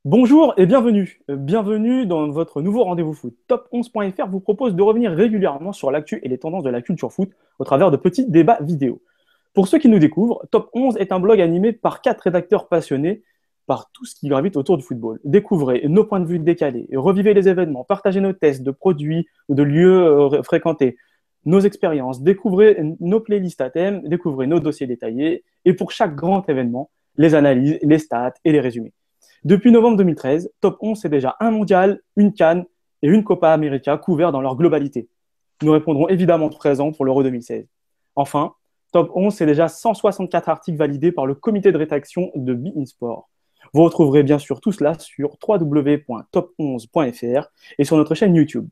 Bonjour et bienvenue. Bienvenue dans votre nouveau rendez-vous foot. Top11.fr vous propose de revenir régulièrement sur l'actu et les tendances de la culture foot au travers de petits débats vidéo. Pour ceux qui nous découvrent, Top 11 est un blog animé par 4 rédacteurs passionnés par tout ce qui gravite autour du football. Découvrez nos points de vue décalés, revivez les événements, partagez nos tests de produits ou de lieux fréquentés, nos expériences, découvrez nos playlists à thème, découvrez nos dossiers détaillés et pour chaque grand événement, les analyses, les stats et les résumés. Depuis novembre 2013, Top 11, c'est déjà un mondial, une CAN et une Copa América couverts dans leur globalité. Nous répondrons évidemment présent pour l'Euro 2016. Enfin, Top 11, c'est déjà 164 articles validés par le comité de rédaction de BeIN Sport. Vous retrouverez bien sûr tout cela sur www.top11.fr et sur notre chaîne YouTube.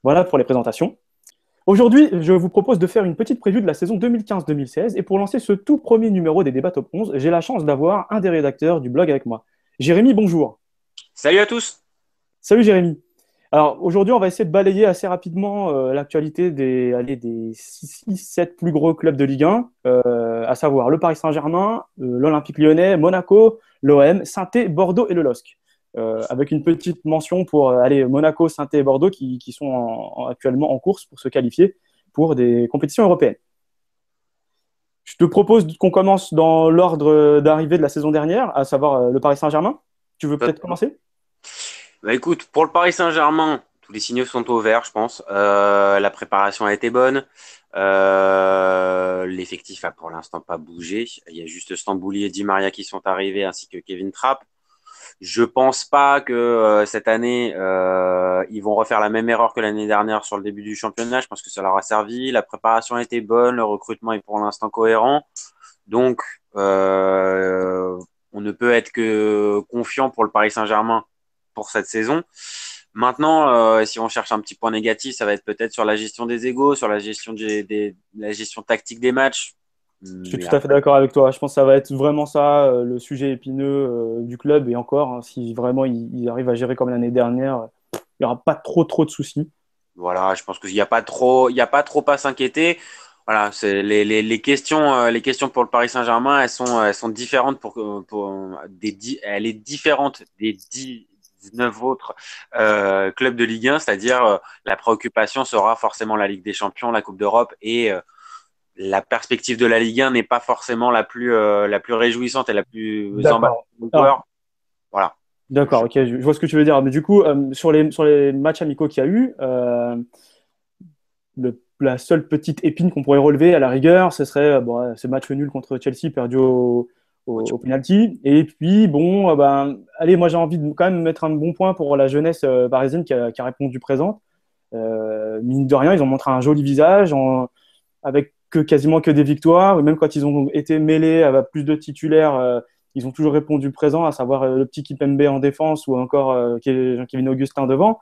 Voilà pour les présentations. Aujourd'hui, je vous propose de faire une petite preview de la saison 2015-2016 et pour lancer ce tout premier numéro des débats Top 11, j'ai la chance d'avoir un des rédacteurs du blog avec moi. Jérémy, bonjour. Salut à tous. Salut Jérémy. Alors aujourd'hui, on va essayer de balayer assez rapidement l'actualité des 6-7 plus gros clubs de Ligue 1, à savoir le Paris Saint-Germain, l'Olympique Lyonnais, Monaco, l'OM, Saint-Étienne, Bordeaux et le LOSC. Avec une petite mention pour Monaco, Saint-Étienne et Bordeaux qui sont actuellement en course pour se qualifier pour des compétitions européennes. Je te propose qu'on commence dans l'ordre d'arrivée de la saison dernière, à savoir le Paris Saint-Germain. Tu veux peut-être Totalement. commencer? Bah, écoute, pour le Paris Saint-Germain, tous les signaux sont au vert, je pense. La préparation a été bonne. L'effectif a pour l'instant pas bougé. Il y a juste Stambouli et Di Maria qui sont arrivés, ainsi que Kevin Trapp. Je pense pas que cette année, ils vont refaire la même erreur que l'année dernière sur le début du championnat. Je pense que ça leur a servi. La préparation a été bonne. Le recrutement est pour l'instant cohérent. Donc, on ne peut être que confiant pour le Paris Saint-Germain pour cette saison. Maintenant, si on cherche un petit point négatif, ça va être peut-être sur la gestion des égos, sur la gestion la gestion tactique des matchs. Je suis Mais tout à fait après, d'accord avec toi. Je pense que ça va être vraiment ça, le sujet épineux du club. Et encore, hein, si vraiment ils arrivent à gérer comme l'année dernière, il n'y aura pas trop de soucis. voilà, je pense qu'il n'y a pas trop, il y a pas trop à s'inquiéter. Voilà, c'est les questions pour le Paris Saint-Germain, elles sont différentes elle est différente des 19 autres clubs de Ligue 1, c'est-à-dire la préoccupation sera forcément la Ligue des Champions, la Coupe d'Europe et la perspective de la Ligue 1 n'est pas forcément la plus réjouissante et la plus emballante D'accord. pour le Alors, joueur. Voilà. d'accord, Je- ok, je vois ce que tu veux dire. Mais du coup, sur les matchs amicaux qu'il y a eu, la seule petite épine qu'on pourrait relever à la rigueur, ce serait ce match nul contre Chelsea perdu au penalty. Et puis, bon, allez, moi j'ai envie de quand même mettre un bon point pour la jeunesse parisienne qui a répondu présente. Mine de rien, ils ont montré un joli visage avec quasiment que des victoires. Et même quand ils ont été mêlés à plus de titulaires, ils ont toujours répondu présent, à savoir le petit Kipembe en défense ou encore Jean-Kevin Augustin devant.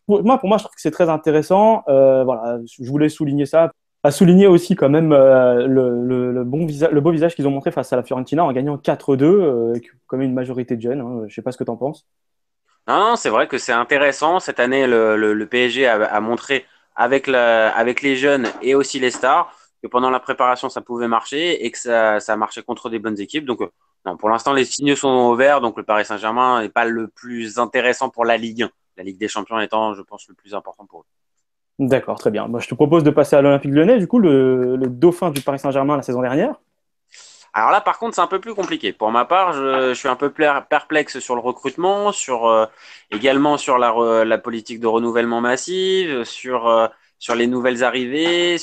Pour moi, je trouve que c'est très intéressant. Voilà, je voulais souligner ça. À souligner aussi quand même le beau visage qu'ils ont montré face à la Fiorentina en gagnant 4-2, avec quand même une majorité de jeunes, hein. Je ne sais pas ce que tu en penses. Non, non, c'est vrai que c'est intéressant. Cette année, le PSG a montré avec les jeunes et aussi les stars que pendant la préparation, ça pouvait marcher et que ça marchait contre des bonnes équipes. Donc, non, pour l'instant, les signaux sont au vert. Donc, le Paris Saint-Germain n'est pas le plus intéressant pour la Ligue 1. La Ligue des Champions étant, je pense, le plus important pour eux. D'accord, très bien. Moi, je te propose de passer à l'Olympique Lyonnais, du coup, le dauphin du Paris Saint-Germain la saison dernière. Alors là, par contre, c'est un peu plus compliqué. Pour ma part, je suis un peu perplexe sur le recrutement, également sur la politique de renouvellement massive, sur les nouvelles arrivées,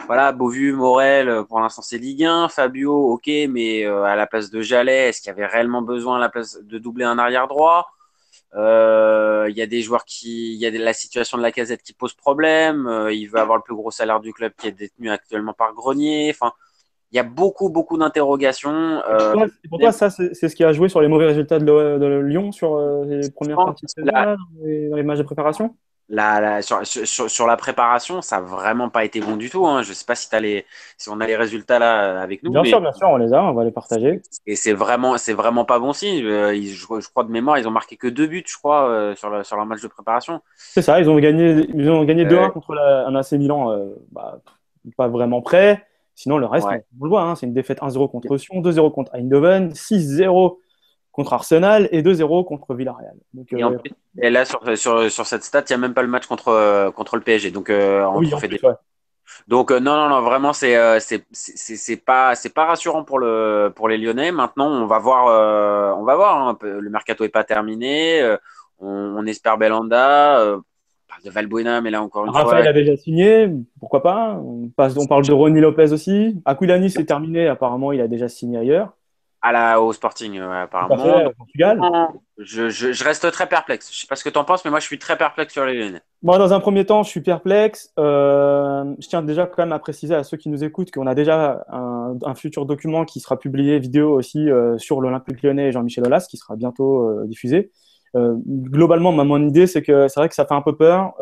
voilà, Beauvu, Morel, pour l'instant c'est Ligue 1, Fabio, ok, mais à la place de Jallet, est-ce qu'il y avait réellement besoin à la place de doubler un arrière droit? Il y a des joueurs il y a la situation de la Lacazette qui pose problème. Il veut avoir le plus gros salaire du club qui est détenu actuellement par Grenier. Enfin, il y a beaucoup d'interrogations. Et pour toi, ça, c'est ce qui a joué sur les mauvais résultats de Lyon sur les Je premières pense parties de saison, là, dans les matchs de préparation? sur la préparation, ça n'a vraiment pas été bon du tout, hein. Je ne sais pas si on a les résultats là avec nous, mais Bien sûr, on les a, on va les partager. c'est vraiment pas bon signe. Je crois de mémoire, ils ont marqué que 2 buts, je crois, sur leur match de préparation. C'est ça, ils ont gagné 2-1 Euh, contre un AC Milan, pas vraiment prêt. Sinon, le reste, ouais. on le voit, hein, c'est une défaite 1-0 contre Sion, 2-0 contre Eindhoven, 6-0 contre Arsenal et 2-0 contre Villarreal. Donc, Et en plus, et là, sur cette stat, il n'y a même pas le match contre le PSG, donc en oui, en trophée plus, des. ouais. Donc non, non, non, vraiment, c'est pas rassurant pour les Lyonnais. Maintenant, on va voir. Hein. Le mercato est pas terminé. On espère Belhanda. On parle de Valbuena, mais là encore une fois, Raphaël a déjà signé, pourquoi pas? On parle de Ronny Lopez aussi. Aquilani, c'est terminé, apparemment, il a déjà signé ailleurs. au Sporting, Tout à apparemment. fait, Donc, au Portugal. je reste très perplexe. Je sais pas ce que tu en penses, mais moi, je suis très perplexe sur les Lyonnais. Moi, dans un premier temps, je suis perplexe. Je tiens déjà quand même à préciser à ceux qui nous écoutent qu'on a déjà un futur document qui sera publié vidéo aussi sur l'Olympique Lyonnais et Jean-Michel Aulas, qui sera bientôt diffusé. Globalement, mon idée, c'est que c'est vrai que ça fait un peu peur.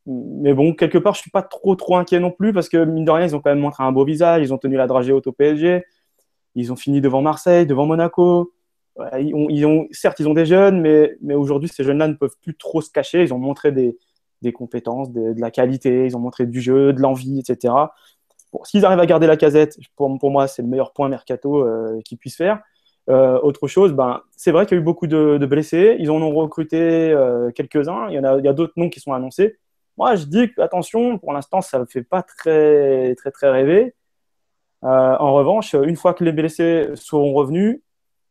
Mais bon, quelque part, je suis pas trop inquiet non plus parce que mine de rien, ils ont quand même montré un beau visage. Ils ont tenu la dragée haute au PSG. Ils ont fini devant Marseille, devant Monaco. Ouais, certes, ils ont des jeunes, mais aujourd'hui, ces jeunes-là ne peuvent plus trop se cacher. Ils ont montré des compétences, de la qualité, ils ont montré du jeu, de l'envie, etc. Bon, s'ils arrivent à garder la casette, pour moi, c'est le meilleur point mercato qu'ils puissent faire. Autre chose, ben, c'est vrai qu'il y a eu beaucoup de blessés. Ils en ont recruté quelques-uns. Il y a d'autres noms qui sont annoncés. Moi, je dis que, attention, pour l'instant, ça ne fait pas très rêver. En revanche, une fois que les blessés seront revenus,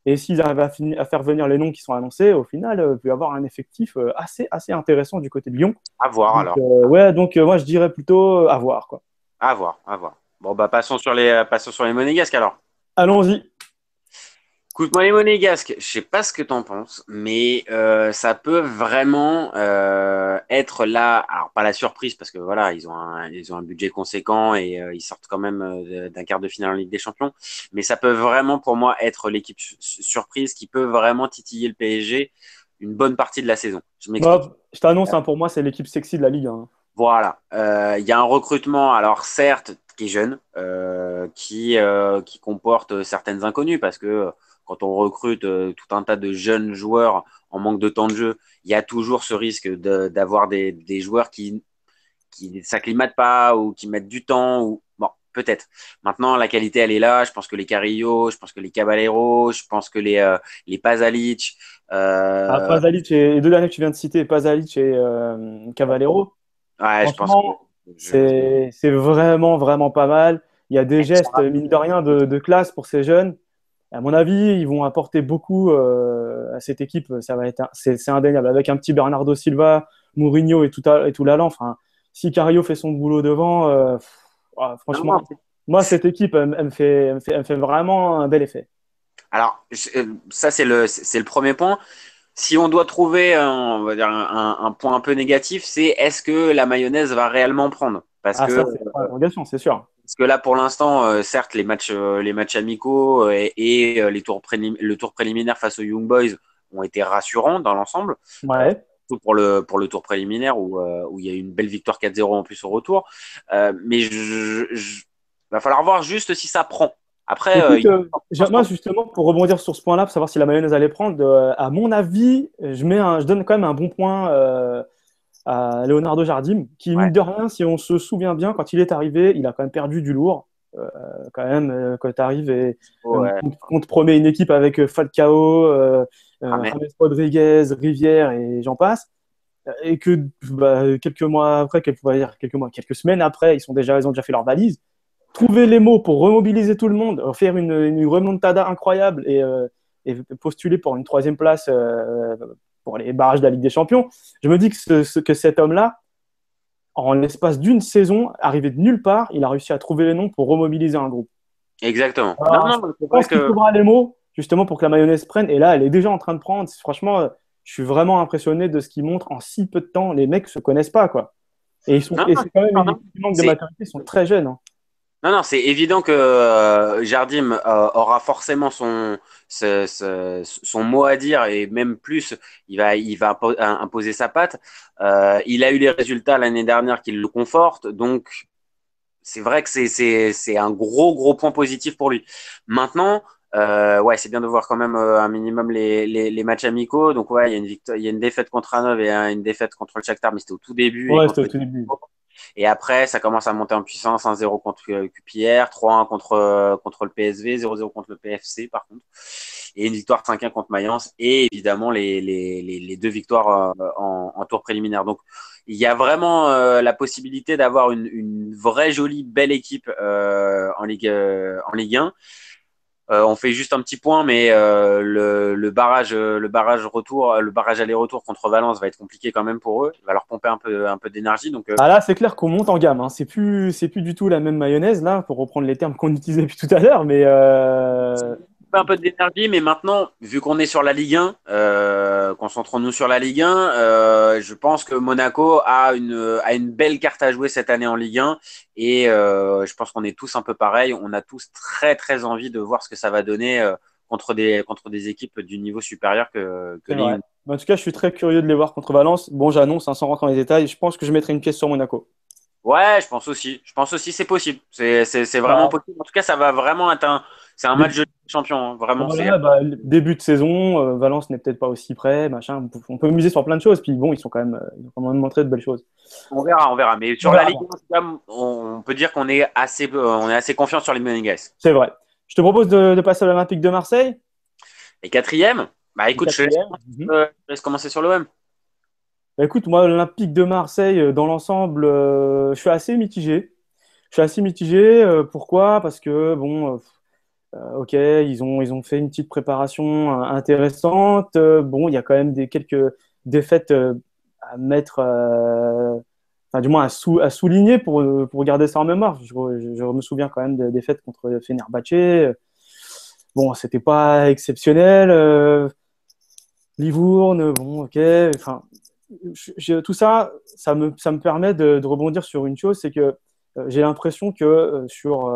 et s'ils arrivent à faire venir les noms qui sont annoncés, au final, il peut y avoir un effectif assez intéressant du côté de Lyon. À voir Donc, alors. ouais, donc moi, je dirais plutôt à voir, quoi. À voir, à voir. Bon, bah passons sur les monégasques alors. Allons-y. Écoute-moi, les monégasques, je sais pas ce que t'en penses, mais ça peut vraiment être là. Alors pas la surprise parce que voilà, ils ont un budget conséquent et ils sortent quand même d'un quart de finale en Ligue des Champions. Mais ça peut vraiment pour moi être l'équipe surprise qui peut vraiment titiller le PSG une bonne partie de la saison. Je m'explique. Moi, je t'annonce, hein, pour moi, c'est l'équipe sexy de la Ligue, hein. Voilà, il y a un recrutement, alors certes, qui est jeune, qui comporte certaines inconnues, parce que quand on recrute tout un tas de jeunes joueurs en manque de temps de jeu, il y a toujours ce risque d'avoir des joueurs qui ne s'acclimatent pas ou qui mettent du temps. Ou... Bon, peut-être. Maintenant, la qualité, elle est là. Je pense que les Carrillo, je pense que les Caballero, je pense que les Pasalic. Ah, Euh, Pasalic et les deux derniers que tu viens de citer, Pasalic et Cavallero, ouais, je pense que. franchement, c'est vraiment pas mal. Il y a des gestes, mine de rien, de classe pour ces jeunes. À mon avis, ils vont apporter beaucoup à cette équipe. C'est indéniable. Avec un petit Bernardo Silva, Mourinho et tout l'allant. Enfin, si Cario fait son boulot devant, Non, franchement, non, moi, cette équipe, elle me fait vraiment un bel effet. alors, ça, c'est le premier point. Si on doit trouver, on va dire, un point un peu négatif, c'est est-ce que la mayonnaise va réellement prendre? Ah, ça, c'est pas l'interrogation, c'est sûr. Parce que là, pour l'instant, certes, les matchs amicaux et le tour préliminaire face aux Young Boys ont été rassurants dans l'ensemble. Ouais. Surtout pour le tour préliminaire où il y a eu une belle victoire 4-0 en plus au retour. Mais va falloir voir juste si ça prend. Après, Écoute, moi justement, pour rebondir sur ce point-là, pour savoir si la mayonnaise allait prendre, à mon avis, je donne quand même un bon point à Leonardo Jardim, qui, ouais, mine de rien, si on se souvient bien, quand il est arrivé, il a quand même perdu du lourd. Quand même, quand tu arrives et ouais, qu'on te promet une équipe avec Falcao, Ramet. James Rodriguez, Rivière et j'en passe, et que bah, quelques mois après, quelques semaines après, ils ont déjà fait leur valise. Trouver les mots pour remobiliser tout le monde, faire une remontada incroyable et postuler pour une troisième place pour les barrages de la Ligue des Champions. Je me dis que cet homme-là, en l'espace d'une saison, arrivé de nulle part, il a réussi à trouver les noms pour remobiliser un groupe. Exactement. Non, Alors, non, je c'est vrai pense qu'il que trouvera les mots justement pour que la mayonnaise prenne. Et là, elle est déjà en train de prendre. Franchement, je suis vraiment impressionné de ce qu'ils montrent en si peu de temps. Les mecs se connaissent pas, quoi. non, Et non, c'est quand même non, une non. équipe qui manque de C'est maturité. Ils sont très jeunes, hein. Non, non, c'est évident que Jardim aura forcément son mot à dire et même plus, il va imposer sa patte. Il a eu les résultats l'année dernière qui le confortent, donc c'est vrai que c'est un gros point positif pour lui. Maintenant, ouais, c'est bien de voir quand même un minimum les matchs amicaux. Donc ouais, il y a une victoire, il y a une défaite contre Hanovre et une défaite contre le Shakhtar, mais c'était au tout début et Ouais, c'était contre au tout début. et après, ça commence à monter en puissance. 1-0 contre QPR, 3-1 contre le PSV, 0-0 contre le PFC, par contre. et une victoire 5-1 contre Mayence, et évidemment les 2 victoires en tour préliminaire. Donc, il y a vraiment la possibilité d'avoir une vraie jolie belle équipe en Ligue 1. On fait juste un petit point, mais le barrage retour, le barrage aller-retour contre Valence va être compliqué quand même pour eux. Il va leur pomper un peu d'énergie. Donc, Ah là, c'est clair qu'on monte en gamme, hein. C'est plus du tout la même mayonnaise, là, pour reprendre les termes qu'on utilisait depuis tout à l'heure. Mais un peu d'énergie, mais maintenant, vu qu'on est sur la Ligue 1, concentrons-nous sur la Ligue 1. Je pense que Monaco a une belle carte à jouer cette année en Ligue 1, et je pense qu'on est tous un peu pareil. On a tous très très envie de voir ce que ça va donner contre des équipes du niveau supérieur que c'est vrai. Lille. En tout cas, je suis très curieux de les voir contre Valence. Bon, j'annonce, hein, sans rentrer dans les détails, je pense que je mettrai une pièce sur Monaco. Ouais, je pense aussi. Je pense aussi c'est possible. C'est vraiment Voilà. possible. En tout cas, ça va vraiment être c'est un match de champion, hein. Vraiment. Voilà, bah, début de saison, Valence n'est peut-être pas aussi près, machin. On peut miser sur plein de choses, puis bon, ils ont quand même montré de belles choses. On verra, on verra. Mais On sur la verra Ligue bien. 1, en tout cas, on peut dire on est assez confiant sur les Monégasques. C'est vrai. Je te propose de passer à l'Olympique de Marseille, Et quatrième, bah le écoute, quatrième. Mhm. je te laisse commencer sur l'OM. Bah, écoute, moi, l'Olympique de Marseille, dans l'ensemble, je suis assez mitigé. Je suis assez mitigé. Pourquoi? Parce que, bon, ok, ils ont fait une petite préparation intéressante. Bon, il y a quand même quelques défaites à mettre, enfin, du moins à souligner pour garder ça en mémoire. Je me souviens quand même des défaites contre Fenerbahçe. Bon, c'était pas exceptionnel. Livourne, bon, ok. Enfin, tout ça, ça me permet de rebondir sur une chose, c'est que j'ai l'impression que sur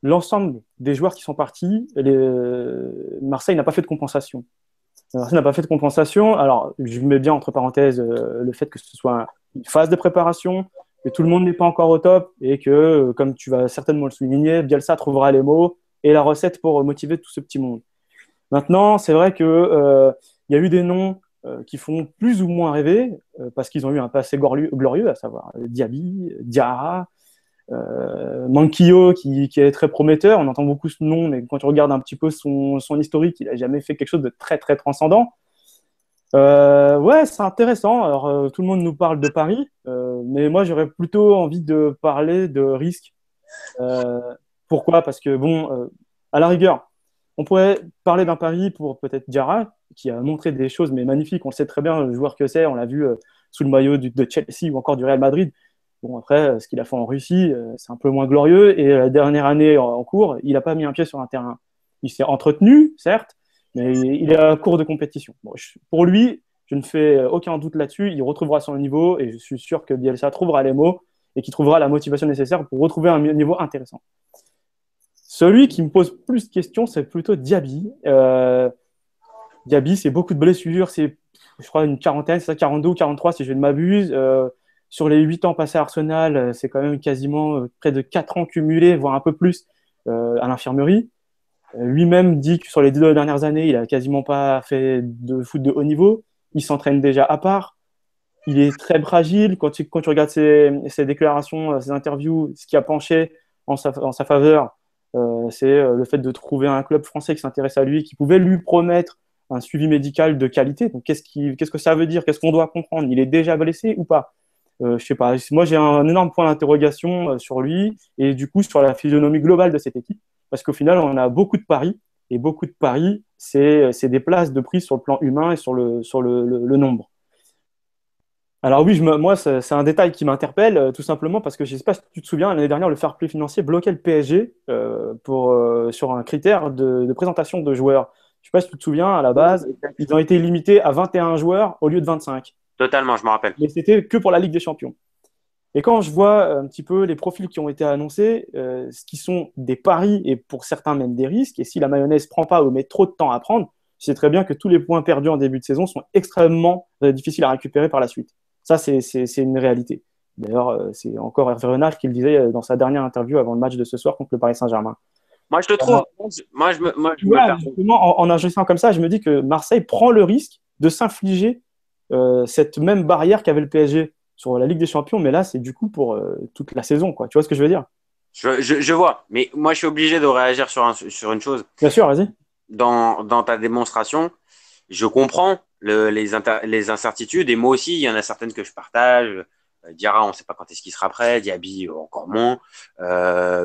l'ensemble des joueurs qui sont partis, Marseille n'a pas fait de compensation. Marseille n'a pas fait de compensation. Alors, je mets bien entre parenthèses le fait que ce soit une phase de préparation, que tout le monde n'est pas encore au top et que, comme tu vas certainement le souligner, Bielsa trouvera les mots et la recette pour motiver tout ce petit monde. Maintenant, c'est vrai que il y a eu des noms qui font plus ou moins rêver parce qu'ils ont eu un passé glorieux, à savoir Diaby, Diarra, Manquillo qui est très prometteur. On entend beaucoup ce nom, mais quand tu regardes un petit peu son historique, il n'a jamais fait quelque chose de très très transcendant. Ouais, c'est intéressant. Alors, tout le monde nous parle de Paris, mais moi j'aurais plutôt envie de parler de risque. Euh, Pourquoi? Parce que, bon, à la rigueur, on pourrait parler d'un pari pour peut-être Diarra, qui a montré des choses mais magnifiques. On le sait très bien, le joueur que c'est. On l'a vu sous le maillot de Chelsea ou encore du Real Madrid. Bon, après, ce qu'il a fait en Russie, c'est un peu moins glorieux. Et la dernière année en cours, il n'a pas mis un pied sur un terrain. Il s'est entretenu, certes, mais il est à court de compétition. Bon, pour lui, je ne fais aucun doute là-dessus. Il retrouvera son niveau et je suis sûr que Bielsa trouvera les mots et qu'il trouvera la motivation nécessaire pour retrouver un niveau intéressant. Celui qui me pose plus de questions, c'est plutôt Diaby. Diaby, c'est beaucoup de blessures. C'est, je crois, une quarantaine, c'est ça, 42 ou 43, si je ne m'abuse. Sur les 8 ans passés à Arsenal, c'est quand même quasiment près de 4 ans cumulés, voire un peu plus, à l'infirmerie. Lui-même dit que sur les 2 dernières années, il a quasiment pas fait de foot de haut niveau. Il s'entraîne déjà à part. Il est très fragile. Quand tu regardes ses déclarations, ses interviews, ce qui a penché en sa faveur, c'est le fait de trouver un club français qui s'intéresse à lui, qui pouvait lui promettre un suivi médical de qualité. Donc, qu'est-ce que ça veut dire? Qu'est-ce qu'on doit comprendre? Il est déjà blessé ou pas? Je sais pas. Moi, j'ai un énorme point d'interrogation sur lui et du coup sur la physionomie globale de cette équipe. Parce qu'au final, on a beaucoup de paris et beaucoup de paris, c'est des places de prix sur le plan humain et sur le nombre. Alors oui, moi, c'est un détail qui m'interpelle, tout simplement parce que je ne sais pas si tu te souviens, l'année dernière, le fair play financier bloquait le PSG sur un critère de présentation de joueurs. Je ne sais pas si tu te souviens, à la base, ils ont été limités à 21 joueurs au lieu de 25. Totalement, je me rappelle. Mais c'était que pour la Ligue des Champions. Et quand je vois un petit peu les profils qui ont été annoncés, ce qui sont des paris et pour certains même des risques, et si la mayonnaise ne prend pas ou met trop de temps à prendre, je sais très bien que tous les points perdus en début de saison sont extrêmement difficiles à récupérer par la suite. Ça, c'est une réalité. D'ailleurs, c'est encore Hervé Renard qui le disait dans sa dernière interview avant le match de ce soir contre le Paris Saint-Germain. Moi, je le trouve. Je me Ouais, perds. justement, en agissant comme ça, je me dis que Marseille prend le risque de s'infliger cette même barrière qu'avait le PSG sur la Ligue des Champions, mais là, c'est du coup pour toute la saison, quoi. Tu vois ce que je veux dire? Je vois. Mais moi, je suis obligé de réagir sur une chose. Bien sûr, vas-y. dans ta démonstration, je comprends les incertitudes et moi aussi, il y en a certaines que je partage. Diarra, on ne sait pas quand est-ce qu'il sera prêt. Diaby, encore moins.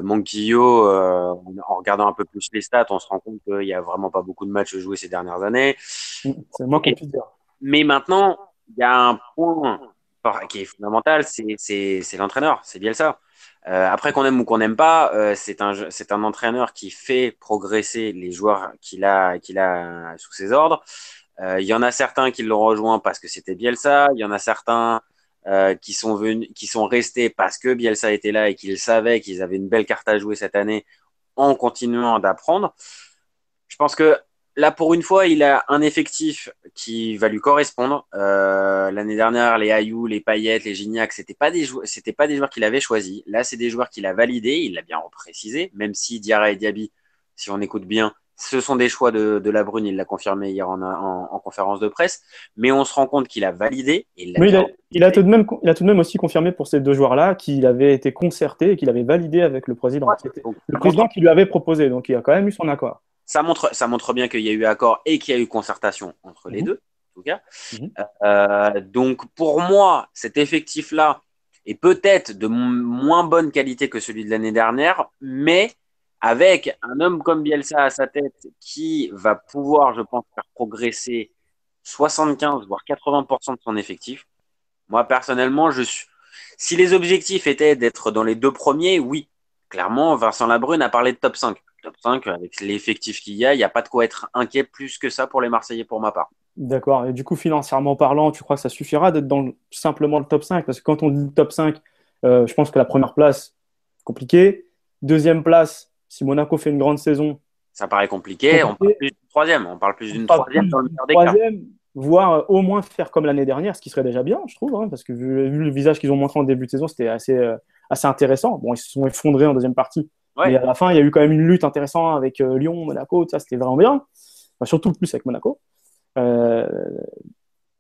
Monquillo, en regardant un peu plus les stats, on se rend compte qu'il n'y a vraiment pas beaucoup de matchs joués ces dernières années. C'est le moins qu'on puisse dire. Mais maintenant, il y a un point qui est fondamental, c'est l'entraîneur, c'est Bielsa. Après qu'on aime ou qu'on n'aime pas, c'est un entraîneur qui fait progresser les joueurs qu'il a sous ses ordres. Il y en a certains qui l'ont rejoint parce que c'était Bielsa. Il y en a certains qui sont restés parce que Bielsa était là et qu'ils savaient qu'ils avaient une belle carte à jouer cette année en continuant d'apprendre. Je pense que là, pour une fois, il a un effectif qui va lui correspondre. L'année dernière, les Ayou, les Payet, les Gignac, c'était pas des joueurs qu'il avait choisis. Là, c'est des joueurs qu'il a validés. Il l'a bien reprécisé, même si Diarra et Diaby, si on écoute bien, ce sont des choix de La Brune. Il l'a confirmé hier en conférence de presse. Mais on se rend compte qu'il a validé. Et il l'a Mais bien reprécisé. il a tout de même aussi confirmé pour ces deux joueurs-là qu'il avait été concerté et qu'il avait validé avec le président. Ouais. C'était Donc, le président qui lui avait proposé, donc il a quand même eu son accord. ça montre bien qu'il y a eu accord et qu'il y a eu concertation entre les Mhm. deux, en tout cas. Mhm. Donc pour moi, cet effectif-là est peut-être de moins bonne qualité que celui de l'année dernière, mais avec un homme comme Bielsa à sa tête qui va pouvoir, je pense, faire progresser 75 voire 80% de son effectif. Moi, personnellement, si les objectifs étaient d'être dans les deux premiers, oui. Clairement, Vincent Labrune a parlé de top 5. Top 5, avec l'effectif qu'il y a pas de quoi être inquiet plus que ça pour les Marseillais pour ma part. D'accord. Et du coup, financièrement parlant, tu crois que ça suffira d'être dans simplement le top 5? Parce que quand on dit top 5, je pense que la première place, compliqué. Deuxième place, si Monaco fait une grande saison, Ça paraît compliqué. On parle compliqué. plus d'une troisième. On parle plus On d'une fera troisième plus dans le d'une meilleur des cas. troisième, voire au moins faire comme l'année dernière, ce qui serait déjà bien, je trouve, hein, parce que vu le visage qu'ils ont montré en début de saison, c'était assez intéressant. Bon, ils se sont effondrés en deuxième partie, mais Ouais. à la fin, il y a eu quand même une lutte intéressante avec Lyon, Monaco, tout ça, c'était vraiment bien. Enfin, surtout plus avec Monaco. Euh,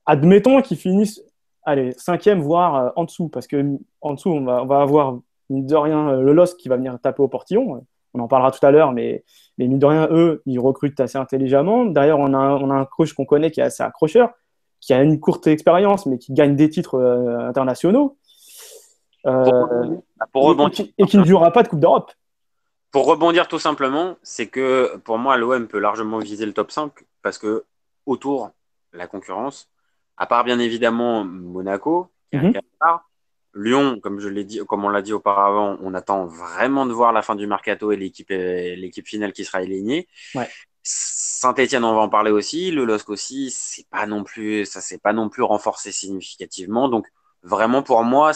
Admettons qu'ils finissent, allez, cinquième, voire en dessous, parce que en dessous, on va avoir, mine de rien, le LOSC qui va venir taper au portillon. On en parlera tout à l'heure, mais mine de rien, eux, ils recrutent assez intelligemment. D'ailleurs, on a un coach qu'on connaît qui est assez accrocheur, qui a une courte expérience, mais qui gagne des titres internationaux, Pour euh, rebondir, pour rebondir, et qui ne jouera pas de Coupe d'Europe. pour rebondir tout simplement, c'est que pour moi, l'OM peut largement viser le top 5 parce que autour, la concurrence, à part bien évidemment Monaco, qui est un Mhm. cas à part, Lyon, comme je l'ai dit, comme on l'a dit auparavant, on attend vraiment de voir la fin du mercato et l'équipe finale qui sera alignée. Ouais. Saint-Etienne, on va en parler aussi. Le LOSC aussi, ça s'est pas non plus renforcé significativement. Donc, vraiment, pour moi,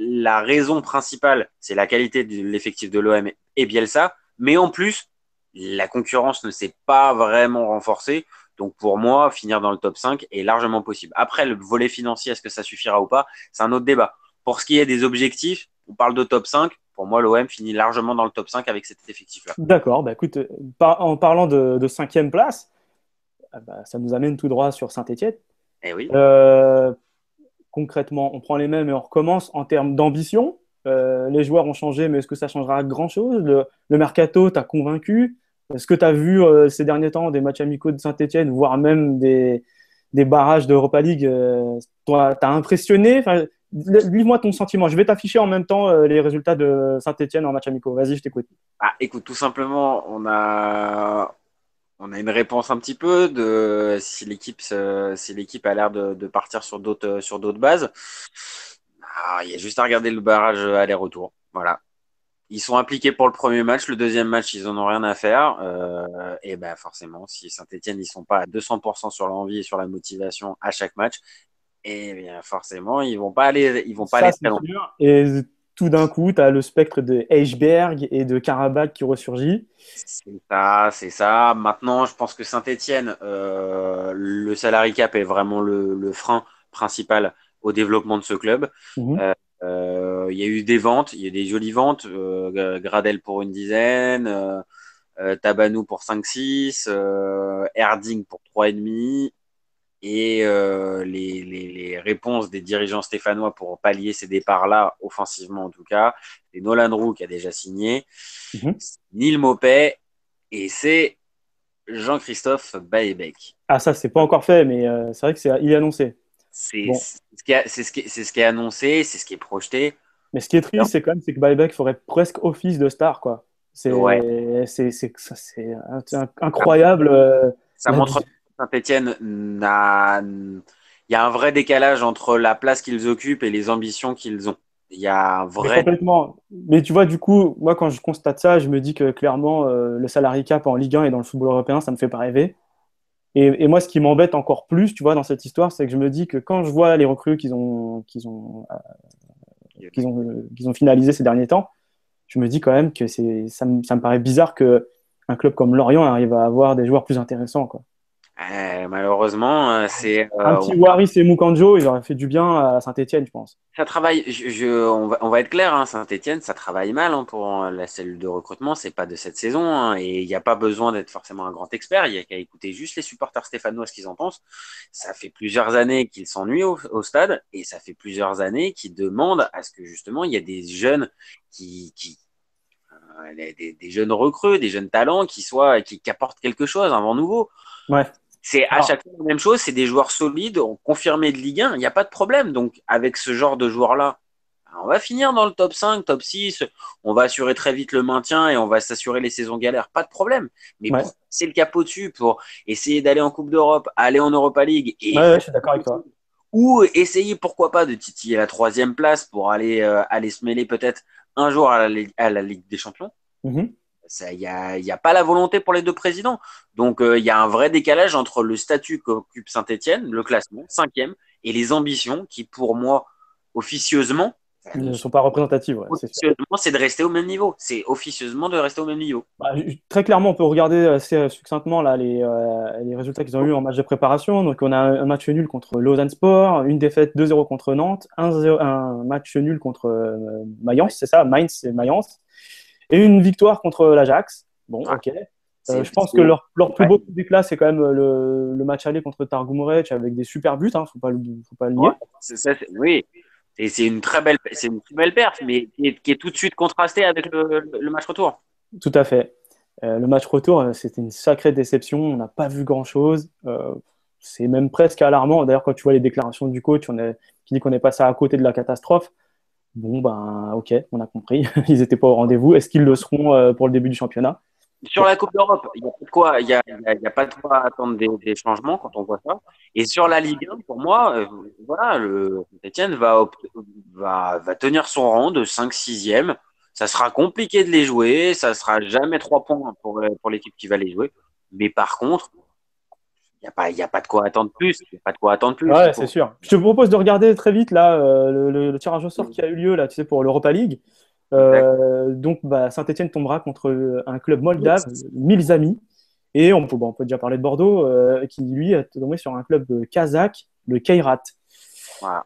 la raison principale, c'est la qualité de l'effectif de l'OM et Bielsa. Mais en plus, la concurrence ne s'est pas vraiment renforcée. Donc, pour moi, finir dans le top 5 est largement possible. Après, le volet financier, est-ce que ça suffira ou pas? C'est un autre débat. Pour ce qui est des objectifs, on parle de top 5. Pour moi, l'OM finit largement dans le top 5 avec cet effectif-là. D'accord, bah écoute, en parlant de cinquième place, bah, ça nous amène tout droit sur Saint-Etienne. Eh oui. Euh, Concrètement, on prend les mêmes et on recommence en termes d'ambition. Les joueurs ont changé, mais est-ce que ça changera grand-chose? Le mercato t'a convaincu? Est-ce que tu as vu ces derniers temps des matchs amicaux de Saint-Etienne, voire même des barrages d'Europa League toi, t'as impressionné? Enfin, livre-moi ton sentiment. Je vais t'afficher en même temps les résultats de Saint-Etienne en match amicaux. Vas-y, je t'écoute. Ah, écoute, tout simplement, on a une réponse un petit peu de si l'équipe a l'air de partir sur d'autres bases. Ah, il y a juste à regarder le barrage aller-retour. Voilà. Ils sont impliqués pour le premier match. Le deuxième match, ils en ont rien à faire. Et ben forcément, si Saint-Etienne, ils sont pas à 200% sur l'envie et sur la motivation à chaque match, et bien forcément, ils vont pas Ça, aller c'est très loin. sûr. Et tout d'un coup, tu as le spectre de Heichberg et de Karabakh qui ressurgit. C'est ça, c'est ça. Maintenant, je pense que Saint-Étienne, le salary cap est vraiment le frein principal au développement de ce club. Mhm. Euh, il y a eu des ventes, il y a eu des jolies ventes. Gradel pour une dizaine, Tabanou pour 5-6, Erding pour 3,5. Et les réponses des dirigeants stéphanois pour pallier ces départs-là, offensivement en tout cas, c'est Nolan Roux qui a déjà signé, Mhm. Neil Maupay, et c'est Jean-Christophe Baebeck. Ah, ça, c'est pas encore fait, mais c'est vrai que il est annoncé. C'est Bon, c'est ce qui est annoncé, c'est ce qui est projeté. mais ce qui est triste, c'est quand même c'est que Buyback ferait presque office de star, quoi. Ouais. C'est incroyable Ça la montre vie. que Saint-Étienne il y a un vrai décalage entre la place qu'ils occupent et les ambitions qu'ils ont. Il y a un Mais vrai. complètement. Mais tu vois, du coup, moi, quand je constate ça, je me dis que clairement, le salary cap en Ligue 1 et dans le football européen, ça me fait pas rêver. Et moi, ce qui m'embête encore plus, tu vois, dans cette histoire, c'est que je me dis que quand je vois les recrues qu'ils ont finalisées ces derniers temps, je me dis quand même que ça me paraît bizarre que un club comme Lorient arrive à avoir des joueurs plus intéressants, quoi. Malheureusement, Un petit Waris et Mukanjo, ils auraient fait du bien à Saint-Etienne, je pense. ça travaille. On va être clair, hein, Saint-Étienne, ça travaille mal hein, pour la cellule de recrutement. C'est pas de cette saison hein, et il n'y a pas besoin d'être forcément un grand expert. Il y a qu'à écouter juste les supporters stéphanois ce qu'ils en pensent. Ça fait plusieurs années qu'ils s'ennuient au stade et ça fait plusieurs années qu'ils demandent à ce que justement il y ait des jeunes qui des jeunes recrues, des jeunes talents qui apportent quelque chose, un vent nouveau. Ouais. C'est à Alors, chaque fois la même chose, c'est des joueurs solides, confirmés de Ligue 1, il n'y a pas de problème. Donc, avec ce genre de joueurs-là, on va finir dans le top 5, top 6, on va assurer très vite le maintien et on va s'assurer les saisons galères, pas de problème. Mais ouais. pour passer le cap au-dessus, pour essayer d'aller en Coupe d'Europe, aller en Europa League Ouais, et ouais, je suis d'accord avec toi. ou essayer pourquoi pas de titiller la troisième place pour aller se mêler peut-être un jour à la Ligue des Champions. Mhm. Il y a pas la volonté pour les deux présidents. Donc, il y a un vrai décalage entre le statut qu'occupe Saint-Etienne, le classement, cinquième, et les ambitions qui, pour moi, officieusement, Ils ne sont pas représentatifs, ouais, c'est sûr. officieusement, c'est de rester au même niveau. C'est officieusement de rester au même niveau. Bah, très clairement, on peut regarder assez succinctement là, les résultats qu'ils ont eu en match de préparation. Donc, on a un match nul contre Lausanne Sport, une défaite 2-0 contre Nantes, 1-0 un match nul contre Mayence, c'est ça, Mainz et Mayence, et une victoire contre l'Ajax. Bon, Ouais, ok. c'est Je pense que c'est- leur plus ouais, beau coup d'éclat, c'est quand même le match aller contre Targu Moreč avec des super buts, hein, faut pas le ouais, nier. oui. Et c'est une très belle perf, mais qui est tout de suite contrastée avec le match retour. Tout à fait. Le match retour, c'était une sacrée déception. On n'a pas vu grand-chose. C'est même presque alarmant. D'ailleurs, quand tu vois les déclarations du coach, qui dit qu'on est passé à côté de la catastrophe. Bon, ben, ok, on a compris. Ils n'étaient pas au rendez-vous. Est-ce qu'ils le seront pour le début du championnat? Sur la Coupe d'Europe, il n'y a pas de quoi, il y a pas de quoi attendre des changements quand on voit ça. Et sur la Ligue 1, pour moi, voilà, le Etienne va tenir son rang de 5-6e. Ça sera compliqué de les jouer, ça sera jamais 3 points pour l'équipe qui va les jouer. Mais par contre, il y a pas de quoi attendre plus. Il y a pas de quoi attendre plus. Ouais, c'est sûr. Je te propose de regarder très vite là le tirage au sort qui a eu lieu là, tu sais, pour l'Europa League. Exact. Donc, bah, Saint-Etienne tombera contre un club moldave, Milzami. Et on peut déjà parler de Bordeaux, qui lui est tombé sur un club kazakh, le Kairat. Voilà.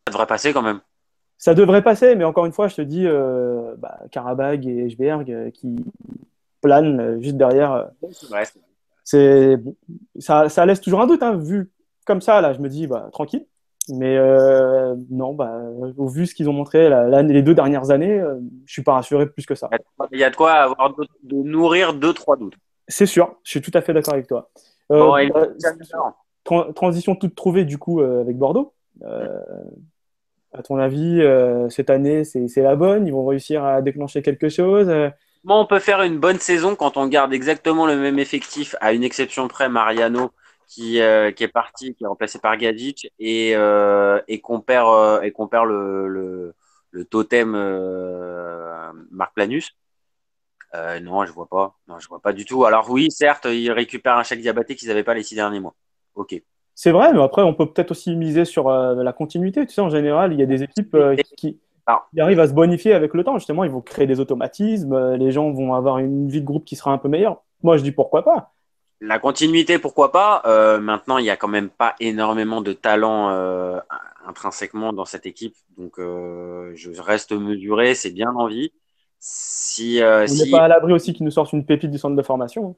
Ça devrait passer quand même. Ça devrait passer, mais encore une fois, je te dis, bah, Karabag et Esbjerg qui planent juste derrière. C'est vrai. Bon, ça laisse toujours un doute, hein, vu comme ça, là, je me dis, bah, tranquille. Mais non, bah, au vu ce qu'ils ont montré les 2 dernières années, je suis pas rassuré plus que ça. Il y a de quoi avoir de nourrir deux, trois doutes. C'est sûr, je suis tout à fait d'accord avec toi. Bon, et Bah, transition toute trouvée du coup avec Bordeaux. Euh, à ton avis, cette année, c'est la bonne? Ils vont réussir à déclencher quelque chose? Comment on peut faire une bonne saison quand on garde exactement le même effectif, à une exception près, Mariano, qui est parti, qui est remplacé par Gadjic, et qu'on perd le totem Marc Planus? Non, je vois pas. Non, je vois pas du tout. Alors oui, certes, ils récupèrent un chèque Diabaté qu'ils n'avaient pas les 6 derniers mois. Ok. C'est vrai, mais après, on peut peut-être aussi miser sur la continuité. Tu sais, en général, il y a des équipes Alors, qui arrivent à se bonifier avec le temps. Justement, ils vont créer des automatismes, les gens vont avoir une vie de groupe qui sera un peu meilleure. Moi, je dis pourquoi pas. la continuité, pourquoi pas. Maintenant, il y a quand même pas énormément de talent intrinsèquement dans cette équipe. Donc, je reste mesuré. C'est bien l'envie. On n'est pas à l'abri aussi qu'ils nous sortent une pépite du centre de formation.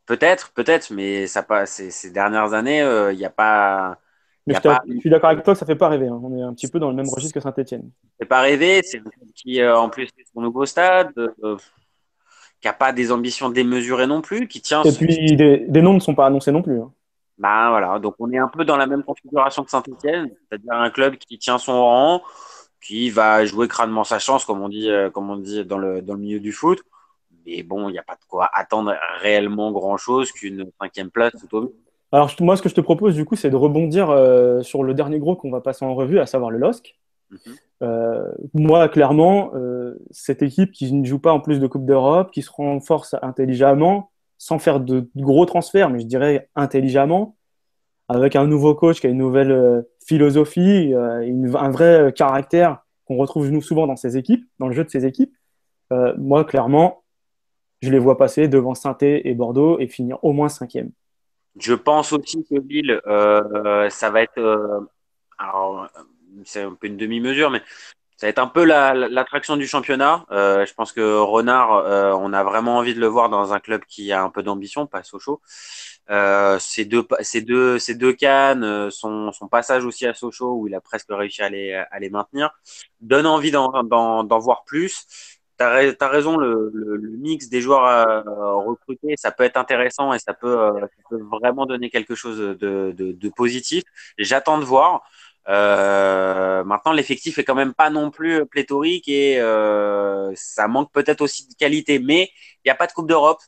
Peut-être, mais ça pas, ces dernières années, il Mais y a pas, je suis d'accord avec toi que ça fait pas rêver, hein. On est un petit peu dans le même registre que Saint-Etienne. c'est pas rêvé. C'est un club qui, en plus, c'est son nouveau stade. qui a pas des ambitions démesurées non plus, qui tient. Et puis, des noms ne sont pas annoncés non plus, hein. Bah voilà, donc on est un peu dans la même configuration que Saint-Étienne, c'est-à-dire un club qui tient son rang, qui va jouer crânement sa chance, comme on dit dans le milieu du foot. Mais bon, il n'y a pas de quoi attendre réellement grand-chose qu'une cinquième place tout au mieux. Alors, moi, ce que je te propose, du coup, c'est de rebondir sur le dernier gros qu'on va passer en revue, à savoir le LOSC. Mhm. Moi, clairement, cette équipe qui ne joue pas en plus de Coupe d'Europe, qui se renforce intelligemment, sans faire de gros transferts, mais je dirais intelligemment, avec un nouveau coach qui a une nouvelle philosophie, un vrai caractère qu'on retrouve nous souvent dans ses équipes, dans le jeu de ses équipes. Moi, clairement, je les vois passer devant Saint-Étienne et Bordeaux et finir au moins cinquième. Je pense aussi que Lille, ça va être, alors, c'est un peu une demi-mesure, mais ça va être un peu l'attraction du championnat. Je pense que Renard, on a vraiment envie de le voir dans un club qui a un peu d'ambition, pas Sochaux. Ces deux cannes, son passage aussi à Sochaux, où il a presque réussi à les maintenir, donne envie d'en voir plus. T'as raison, le mix des joueurs à recruter, ça peut être intéressant et ça peut vraiment donner quelque chose de positif. J'attends de voir. Maintenant, l'effectif est quand même pas non plus pléthorique et ça manque peut-être aussi de qualité, mais il n'y a pas de Coupe d'Europe.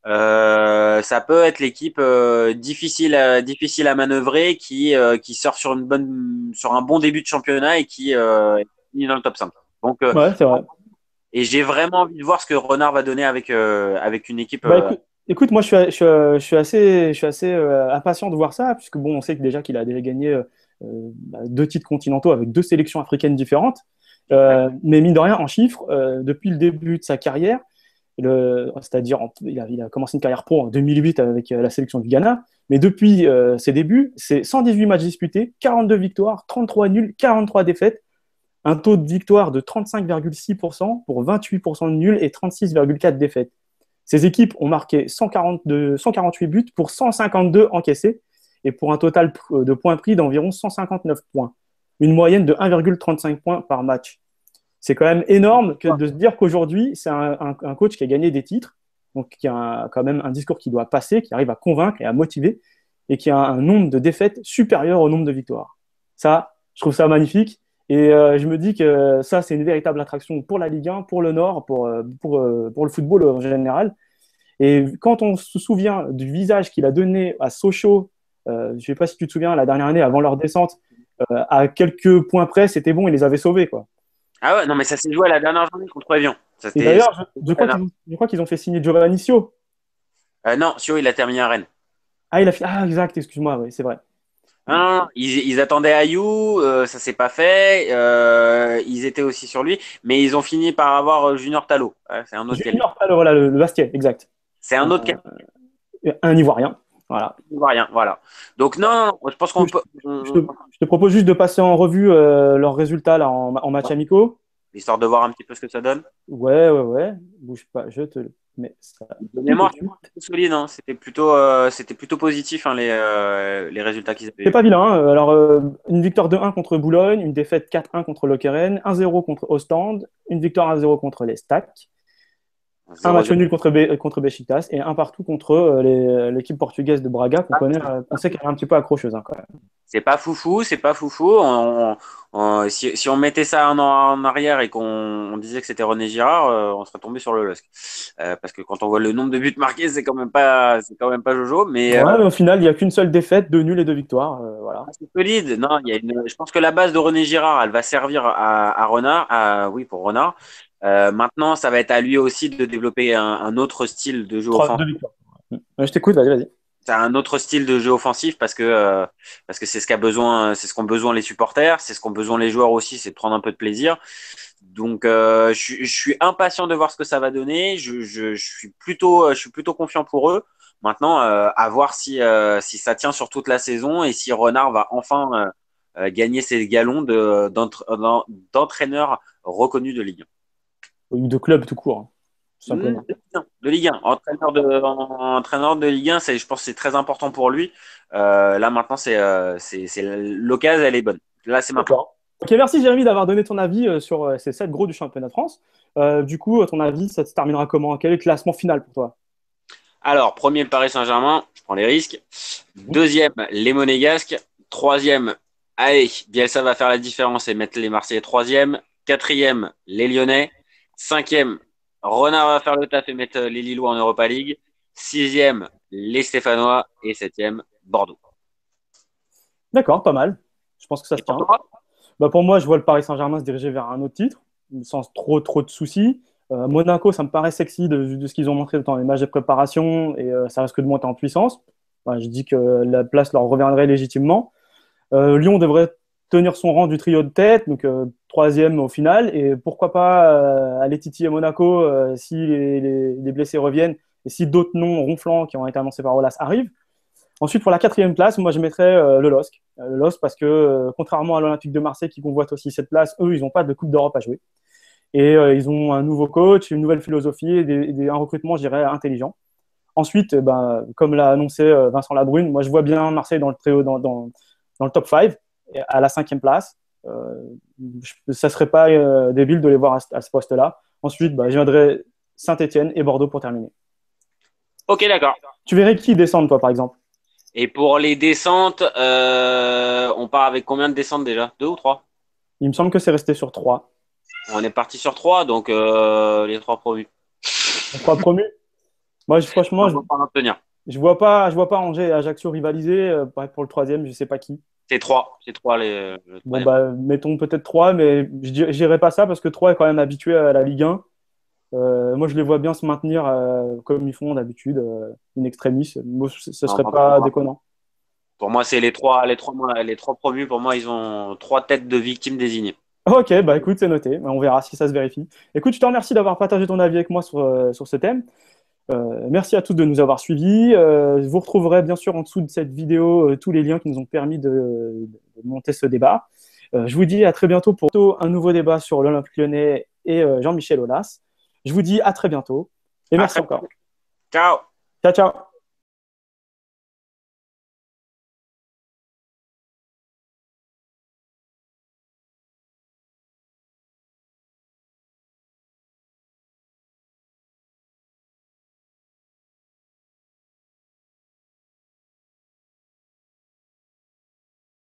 Ça peut être l'équipe difficile à manœuvrer qui sort sur un bon début de championnat et qui finit dans le top 5. Donc, Ouais, c'est vrai. et j'ai vraiment envie de voir ce que Renard va donner avec une équipe. Bah, écoute, moi, je suis assez impatient de voir ça, puisque bon, on sait que déjà qu'il a déjà gagné deux titres continentaux avec deux sélections africaines différentes. Exact. Mais mine de rien, en chiffres, depuis le début de sa carrière, c'est-à-dire il a commencé une carrière pro en 2008 avec la sélection du Ghana, mais depuis ses débuts, c'est 118 matchs disputés, 42 victoires, 33 nuls, 43 défaites, un taux de victoire de 35,6% pour 28% de nuls et 36,4 défaites. Ces équipes ont marqué 148 buts pour 152 encaissés et pour un total de points pris d'environ 159 points, une moyenne de 1,35 points par match. C'est quand même énorme de se dire qu'aujourd'hui, c'est un coach qui a gagné des titres, donc qui a quand même un discours qui doit passer, qui arrive à convaincre et à motiver, et qui a un nombre de défaites supérieur au nombre de victoires. Ça, je trouve ça magnifique. Et je me dis que ça, c'est une véritable attraction pour la Ligue 1, pour le Nord, pour le football en général. Et quand on se souvient du visage qu'il a donné à Sochaux, je ne sais pas si tu te souviens, la dernière année, avant leur descente, à quelques points près, c'était bon, il les avait sauvés, quoi. Ah ouais, non, mais ça s'est joué à la dernière journée contre Evian. Et d'ailleurs, je crois qu'ils ont fait signer Giovanni Sio. Non, Sio, il a terminé à Rennes. Ah, il a fait... ah, exact, excuse-moi, oui, c'est vrai. Non, non, non, ils attendaient Ayou, ça s'est pas fait. Ils étaient aussi sur lui, mais ils ont fini par avoir Junior Talot. Ouais, c'est un autre calibre. Junior, alors, voilà, le Bastien, exact. C'est un autre Un, calibre. un Ivoirien, voilà. Rien, voilà. Donc non, non, je pense qu'on peut. Je te propose juste de passer en revue leurs résultats là, en match amicaux. Histoire de voir un petit peu ce que ça donne. Ouais, ouais, ouais. Bouge pas, je te le mets ça De tout de mémoire, suite. c'était solide, hein. C'était plutôt positif, hein, les résultats qu'ils avaient C'est eu. pas vilain, hein. Alors, une victoire 2-1 contre Boulogne, une défaite 4-1 contre Lokeren, 1-0 contre Ostende, une victoire 1-0 contre les Stacks, un match 0-0. nul contre Besiktas et un partout contre l'équipe portugaise de Braga qu'on connaît, on sait qu'elle est un petit peu accrocheuse, hein, quand même. C'est pas foufou, c'est pas foufou. Si on mettait ça un an en arrière et qu'on disait que c'était René Girard, on serait tombé sur le LOSC. Parce que quand on voit le nombre de buts marqués, c'est quand même pas Jojo. Mais Ouais, mais au final, il n'y a qu'une seule défaite, deux nuls et deux victoires. Voilà. c'est solide. Non, je pense que la base de René Girard, elle va servir à Renard, oui, pour Renard. Maintenant, ça va être à lui aussi de développer un autre style de jeu Deux offensif. victoires. Je t'écoute, vas-y, vas-y. C'est un autre style de jeu offensif parce que c'est ce qu'a besoin, c'est ce qu'ont besoin les supporters, c'est ce qu'ont besoin les joueurs aussi, c'est de prendre un peu de plaisir. Donc, je suis impatient de voir ce que ça va donner. Je suis plutôt confiant pour eux. Maintenant, à voir si ça tient sur toute la saison et si Renard va enfin gagner ses galons d'entraîneur reconnu de Ligue Ou de club tout court, hein, tout 1. simplement. De Ligue 1. Entraîneur de Ligue 1, je pense que c'est très important pour lui. Là, maintenant, l'occasion, elle est bonne. Là, c'est maintenant. D'accord. Ok, merci Jérémy d'avoir donné ton avis sur ces 7 gros du championnat de France. Du coup, à ton avis, ça se terminera comment? Quel est le classement final pour toi? Alors, premier, le Paris Saint-Germain, je prends les risques. Deuxième, les Monégasques. Troisième, allez, Bielsa va faire la différence et mettre les Marseillais troisième. Quatrième, les Lyonnais. Cinquième, Renard va faire le taf et mettre les Lillois en Europa League. Sixième, les Stéphanois. Et septième, Bordeaux. D'accord, pas mal. Je pense que ça Et se pour tient. toi? Bah, pour moi, je vois le Paris Saint-Germain se diriger vers un autre titre, sans trop de soucis. Monaco, ça me paraît sexy de ce qu'ils ont montré dans les matchs de préparation et ça risque de monter en puissance. Enfin, je dis que la place leur reviendrait légitimement. Lyon devrait tenir son rang du trio de tête, donc troisième au final. Et pourquoi pas aller titiller Monaco si les blessés reviennent et si d'autres noms ronflants qui ont été annoncés par Olas arrivent. Ensuite, pour la quatrième place, moi, je mettrais le LOSC. Le LOSC parce que, contrairement à l'Olympique de Marseille qui convoite aussi cette place, eux, ils n'ont pas de Coupe d'Europe à jouer. Et ils ont un nouveau coach, une nouvelle philosophie et un recrutement, je dirais, intelligent. Ensuite, comme l'a annoncé Vincent Labrune, moi, je vois bien Marseille dans le trio, dans le top 5, à la cinquième place. Ça ne serait pas débile de les voir à ce poste-là. Ensuite, je viendrai Saint-Etienne et Bordeaux pour terminer. Ok, d'accord. Tu verrais qui descendre, toi, par exemple? Et pour les descentes, on part avec combien de descentes déjà? Deux ou trois? Il me semble que c'est resté sur 3. On est parti sur trois, donc les trois promus. Les 3 promus. Moi, franchement, On va pas en obtenir. je vois pas Angers et Ajaccio rivaliser. Pareil pour le troisième, je sais pas qui. C'est trois le Bon, troisième. mettons peut-être 3, mais je n'irai pas ça parce que 3 est quand même habitué à la Ligue 1. Moi, je les vois bien se maintenir comme ils font d'habitude, in extremis. Moi, ce Non, serait pas déconnant. pour moi, c'est les trois promus. Pour moi, ils ont trois têtes de victimes désignées. Ok, écoute, c'est noté. On verra si ça se vérifie. Écoute, je te remercie d'avoir partagé ton avis avec moi sur ce thème. Merci à tous de nous avoir suivis. Vous retrouverez bien sûr en dessous de cette vidéo tous les liens qui nous ont permis de monter ce débat. Je vous dis à très bientôt pour un nouveau débat sur l'Olympique Lyonnais et Jean-Michel Aulas. Je vous dis à très bientôt et À merci très encore. bientôt. Ciao. Ciao, ciao.